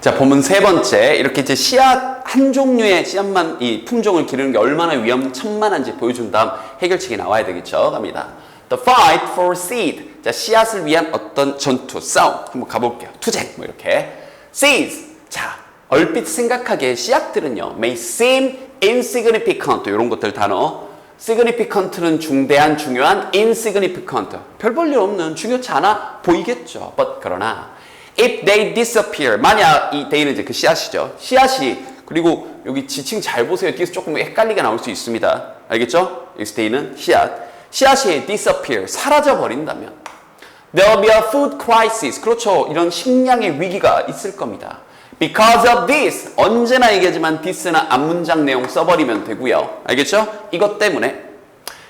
자, 본문 세 번째. 이렇게 이제 씨앗, 한 종류의 씨앗만 이 품종을 기르는 게 얼마나 위험천만한지 보여준 다음 해결책이 나와야 되겠죠. 갑니다. The fight for seed. 자, 씨앗을 위한 어떤 전투, 싸움. 한번 가볼게요. 투쟁, 뭐 이렇게. Seeds. 자, 얼핏 생각하기에 씨앗들은요, may seem insignificant. 이런 것들 단어. significant는 중대한, 중요한, insignificant. 별 볼 일 없는, 중요치 않아 보이겠죠. But 그러나 if they disappear, 만약 이 they는 이제 그 씨앗이죠. 씨앗이, 그리고 여기 지칭 잘 보세요. 뒤에서 조금 헷갈리게 나올 수 있습니다. 알겠죠? 여기서 they는 씨앗. 씨앗이 disappear, 사라져 버린다면 there will be a food crisis. 그렇죠. 이런 식량의 위기가 있을 겁니다. Because of this, 언제나 얘기하지만 this는 앞문장 내용 써버리면 되고요. 알겠죠? 이것 때문에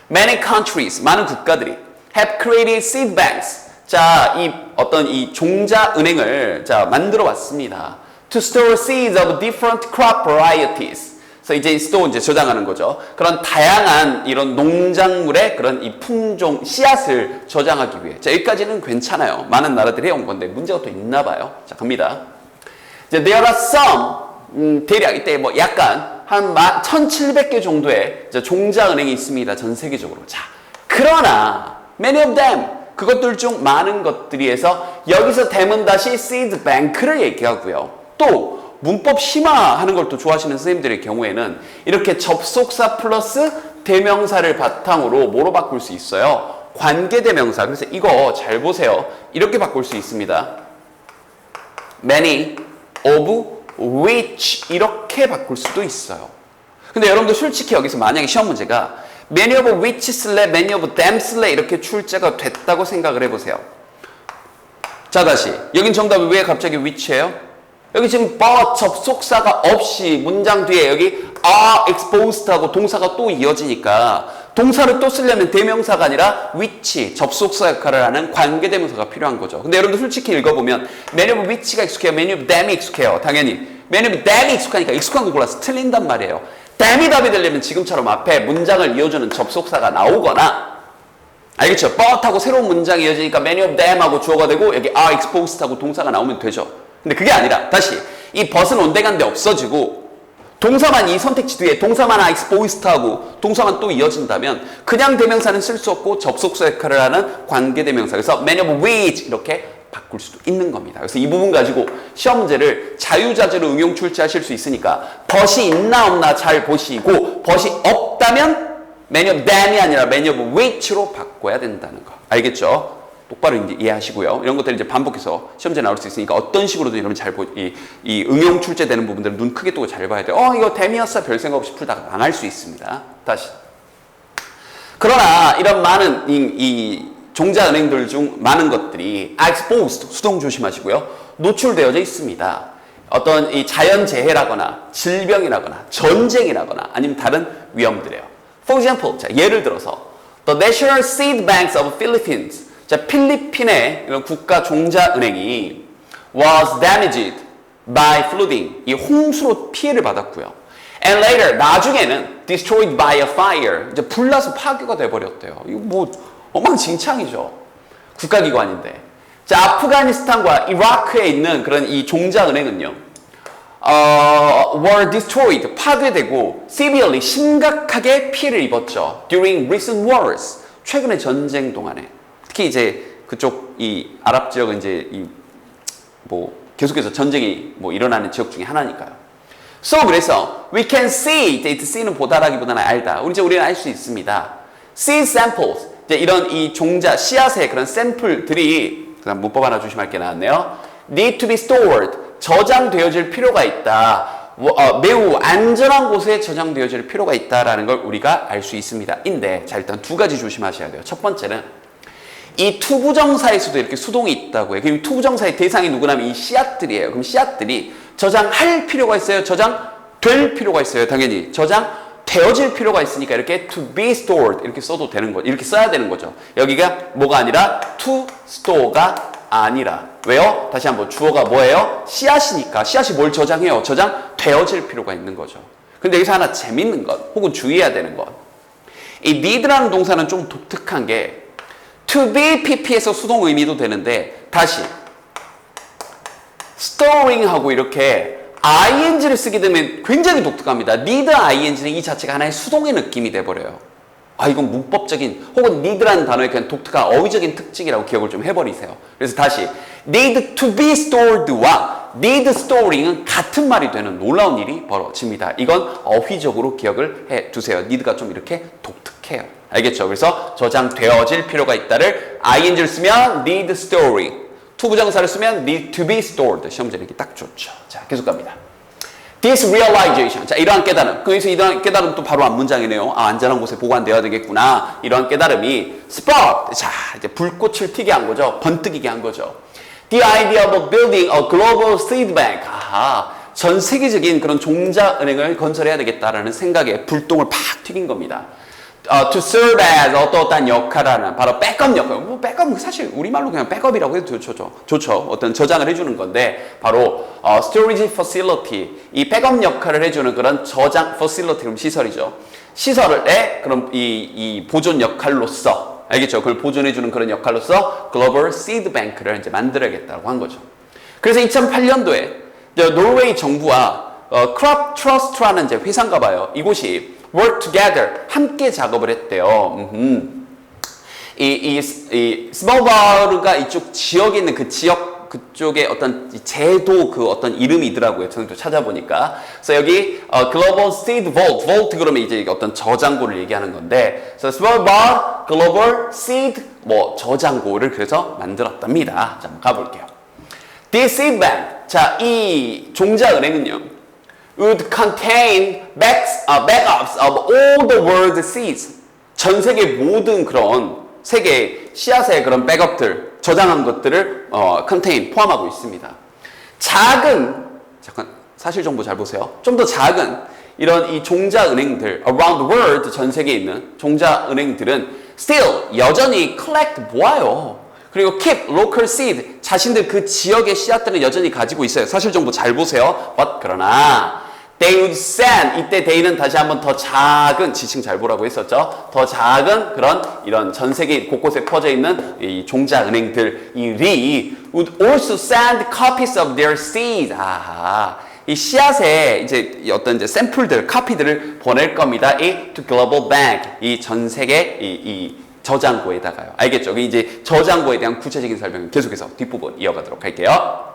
many countries, 많은 국가들이 have created seed banks. 자, 이 어떤 이 종자 은행을 자 만들어 왔습니다. To store seeds of different crop varieties. 그래서 이제 store 이제 저장하는 거죠. 그런 다양한 이런 농작물의 그런 이 품종 씨앗을 저장하기 위해. 자, 여기까지는 괜찮아요. 많은 나라들이 해온 건데 문제가 또 있나 봐요. 자, 갑니다. 이제 there are some 대략 이때 뭐 약간 한 1,700개 정도의 종자 은행이 있습니다. 전 세계적으로. 자, 그러나 many of them 그것들 중 많은 것들이 해서 여기서 them은 다시 seed bank를 얘기하고요. 또 문법 심화하는 걸 또 좋아하시는 선생님들의 경우에는 이렇게 접속사 플러스 대명사를 바탕으로 뭐로 바꿀 수 있어요? 관계대명사. 그래서 이거 잘 보세요. 이렇게 바꿀 수 있습니다. many of which 이렇게 바꿀 수도 있어요. 근데 여러분들 솔직히 여기서 만약에 시험 문제가 many of which 슬래 many of them 슬래 이렇게 출제가 됐다고 생각을 해보세요. 자, 다시 여긴 정답이 왜 갑자기 which예요? 여기 지금 but 접속사가 없이 문장 뒤에 여기 are exposed 하고 동사가 또 이어지니까 동사를 또 쓰려면 대명사가 아니라 which 접속사 역할을 하는 관계대명사가 필요한 거죠. 근데 여러분들 솔직히 읽어보면 many of which가 익숙해요? many of them이 익숙해요? 당연히 many of them이 익숙하니까 익숙한 거 골라서 틀린단 말이에요. them이 답이 되려면 지금처럼 앞에 문장을 이어주는 접속사가 나오거나 알겠죠? but 하고 새로운 문장이 이어지니까 many of them 하고 주어가 되고 여기 are exposed 하고 동사가 나오면 되죠. 근데 그게 아니라 다시 이 but은 온데간데 없어지고 동사만 이 선택지 뒤에 동사만 are exposed 하고 동사만 또 이어진다면 그냥 대명사는 쓸 수 없고 접속사 역할을 하는 관계대명사. 그래서 many of which 이렇게 바꿀 수도 있는 겁니다. 그래서 이 부분 가지고 시험 문제를 자유자재로 응용 출제하실 수 있으니까 but이 있나 없나 잘 보시고 but이 없다면 many of them이 아니라 many of which로 바꿔야 된다는 거. 알겠죠? 똑바로 이제 이해하시고요. 이런 것들 이제 반복해서 시험지에 나올 수 있으니까 어떤 식으로든 여러분 잘 이 응용 출제되는 부분들은 눈 크게 뜨고 잘 봐야 돼요. 이거 댐이었어 별 생각 없이 풀다가 망할 수 있습니다. 다시. 그러나 이런 많은 이 종자 은행들 중 많은 것들이 exposed 수동 조심하시고요. 노출되어져 있습니다. 어떤 이 자연재해라거나 질병이라거나 전쟁이라거나 아니면 다른 위험들이에요. For example, 자, 예를 들어서 The National Seed Banks of Philippines. 자, 필리핀의 이런 국가 종자 은행이 was damaged by flooding. 이 홍수로 피해를 받았고요. And later, 나중에는 destroyed by a fire. 이제 불나서 파괴가 돼버렸대요. 이거 뭐 엉망진창이죠. 국가기관인데. 자, 아프가니스탄과 이라크에 있는 그런 이 종자 은행은요. were destroyed. 파괴되고 severely 심각하게 피해를 입었죠. During recent wars. 최근의 전쟁 동안에. 특히 이제 그쪽 이 아랍 지역은 이제 이 뭐 계속해서 전쟁이 뭐 일어나는 지역 중에 하나니까요. So 그래서 we can see, see는 보다라기보다는 알다. 우리는 알 수 있습니다. Seed samples, 이제 이런 이 종자 씨앗의 그런 샘플들이 그다음 문법 하나 조심할 게 나왔네요. Need to be stored, 저장되어질 필요가 있다. 매우 안전한 곳에 저장되어질 필요가 있다라는 걸 우리가 알 수 있습니다. 인데 자 일단 두 가지 조심하셔야 돼요. 첫 번째는 이 투부정사에서도 이렇게 수동이 있다고요. 그럼 투부정사의 대상이 누구냐면 이 씨앗들이에요. 그럼 씨앗들이 저장할 필요가 있어요? 저장될 필요가 있어요? 당연히 저장되어질 필요가 있으니까 이렇게 to be stored 이렇게 써도 되는 거죠. 이렇게 써야 되는 거죠. 여기가 뭐가 아니라 to store가 아니라 왜요? 다시 한번 주어가 뭐예요? 씨앗이니까 씨앗이 뭘 저장해요? 저장되어질 필요가 있는 거죠. 근데 여기서 하나 재밌는 것 혹은 주의해야 되는 것 이 need라는 동사는 좀 독특한 게 to be pp에서 수동 의미도 되는데 다시 storing하고 이렇게 ing를 쓰게 되면 굉장히 독특합니다. need ing는 이 자체가 하나의 수동의 느낌이 돼버려요. 아, 이건 문법적인 혹은 need라는 단어의 그냥 독특한 어휘적인 특징이라고 기억을 좀 해버리세요. 그래서 다시 need to be stored와 need storing은 같은 말이 되는 놀라운 일이 벌어집니다. 이건 어휘적으로 기억을 해두세요. need가 좀 이렇게 독특해요. 알겠죠? 그래서 저장되어질 필요가 있다를 ing를 쓰면 need storing, to 부정사를 쓰면 need to be stored. 시험 문제 내기 딱 좋죠. 자, 계속 갑니다. This realization. 자, 이러한 깨달음. 그래서 이러한 깨달음 또 바로 앞문장이네요. 아, 안전한 곳에 보관되어야 되겠구나. 이러한 깨달음이 spark. 자, 이제 불꽃을 튀게 한 거죠. 번뜩이게 한 거죠. The idea of building a global seed bank. 아하. 전 세계적인 그런 종자은행을 건설해야 되겠다라는 생각에 불똥을 팍 튀긴 겁니다. To serve as 어떠한 역할하는 바로 백업 역할. 뭐 백업 사실 우리말로 그냥 백업이라고 해도 좋죠. 어떤 저장을 해주는 건데 바로 storage facility 이 백업 역할을 해주는 그런 저장 facility 그럼 시설이죠. 시설에 그럼 이 보존 역할로서 알겠죠? 그걸 보존해주는 그런 역할로서 글로벌 시드 뱅크를 이제 만들어야겠다고 한 거죠. 그래서 2008년도에 노르웨이 정부와 크롭 트러스트라는 이제 회사인가 봐요. 이곳이 work together 함께 작업을 했대요. 이 스몰바르가 이쪽 지역에 있는 그 지역 그쪽에 어떤 제도 그 어떤 이름이더라고요. 저는 또 찾아보니까. 그래서 여기 Global Seed Vault, Vault 그러면 이제 어떤 저장고를 얘기하는 건데, 그래서 스몰바르 Global Seed 뭐 저장고를 그래서 만들었답니다. 자, 한번 가볼게요. This seed bank, 자, 이 종자은행은요. would contain backups of all the world seeds. 전 세계 모든 그런 세계 씨앗의 그런 백업들, 저장한 것들을 contain, 포함하고 있습니다. 잠깐 사실 정보 잘 보세요. 좀 더 작은 이런 이 종자은행들, around the world 전 세계에 있는 종자은행들은 still 여전히 collect 모아요. 그리고 keep local seed 자신들 그 지역의 씨앗들을 여전히 가지고 있어요. 사실 정보 잘 보세요. But 그러나 they would send 이때 they는 다시 한번 더 작은 지층 잘 보라고 했었죠. 더 작은 그런 이런 전 세계 곳곳에 퍼져 있는 이 종자은행들이 would also send copies of their seeds. 아하. 이 씨앗의 이제 어떤 이제 샘플들, 카피들을 보낼 겁니다. 이 to global bank 이 전 세계 이 저장고에다가요. 알겠죠? 이제 저장고에 대한 구체적인 설명을 계속해서 뒷부분 이어가도록 할게요.